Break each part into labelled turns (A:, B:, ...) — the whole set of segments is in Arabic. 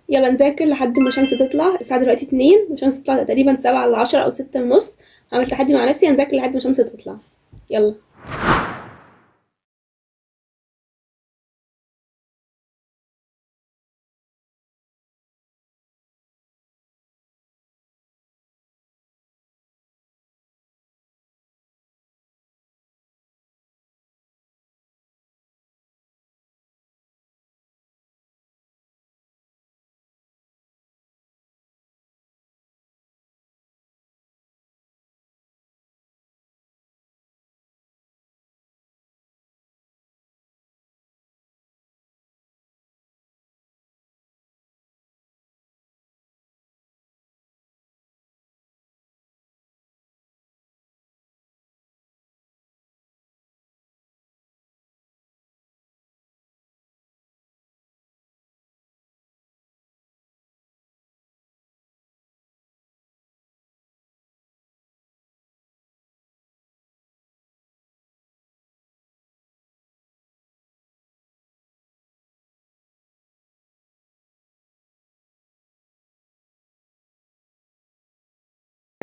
A: يلا نذاكر لحد ما الشمس تطلع. الساعة دلوقتي 2 والشمس تطلع تقريبا 7 إلا 10 أو 6:30. هعمل تحدي مع نفسي هنذاكر لحد ما الشمس تطلع. يلا.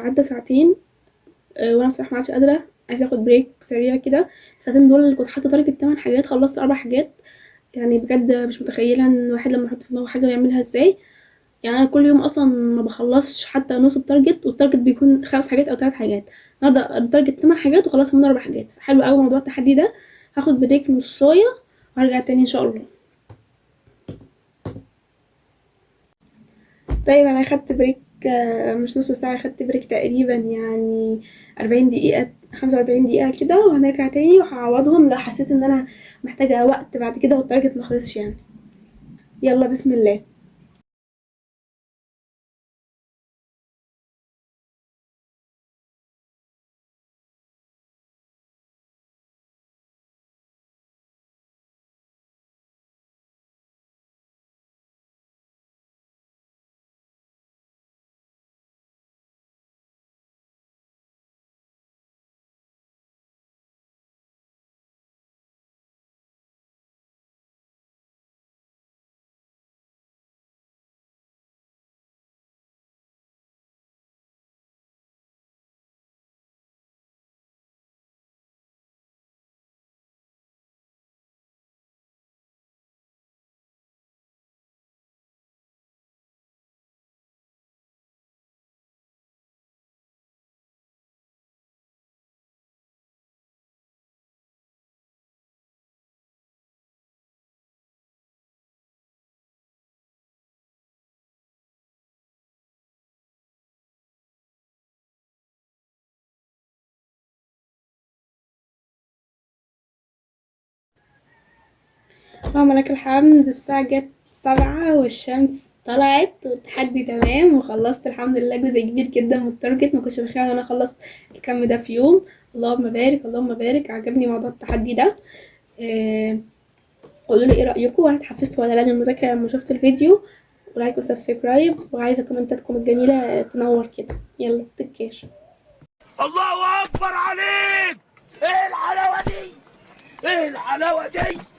A: عدى ساعتين. وانا بصراحة ما عادش قادرة، عايزة اخد بريك سريع كده. الساعتين دول كنت حاطة تارجت 8 حاجات، خلصت 4 حاجات. يعني بجد مش متخيلة ان الواحد لما يحط في دماغه حاجة ويعملها ازاي. يعني انا كل يوم اصلا ما بخلصش حتى نص التارجت، والتارجت بيكون 5 حاجات او 3 حاجات. النهارده التارجت 8 حاجات وخلاص من 4 حاجات. حلو قوي موضوع التحدي ده. هاخد بريك نصايه وهرجع تاني ان شاء الله. طيب انا اخدت بريك، مش نص ساعة، اخدت بريك تقريبا يعني 40 دقيقة 45 دقيقة كده، وهنرجع تاني وهعوضهم لو حسيت ان انا محتاجة وقت بعد كده والتارجت مخلصش يعني. يلا بسم الله. اللهم لك الحمد. الساعة جت 7 والشمس طلعت والتحدي تمام، وخلصت الحمد لله جزء كبير جدا من التارجت. ما كنتش متخيلة ان انا اخلص الكم ده في يوم. اللهم بارك اللهم بارك. عجبني موضوع التحدي ده. آه، قولوا لي ايه رأيكم، وانا اتحفزت ولا لا للمذاكرة لما شفت الفيديو. ولايك وسبسكرايب، وعايزة كومنتاتكم الجميلة تنور كده. يلا تكير.
B: الله اكبر عليك. ايه الحلاوه دي؟ ايه الحلاوه دي؟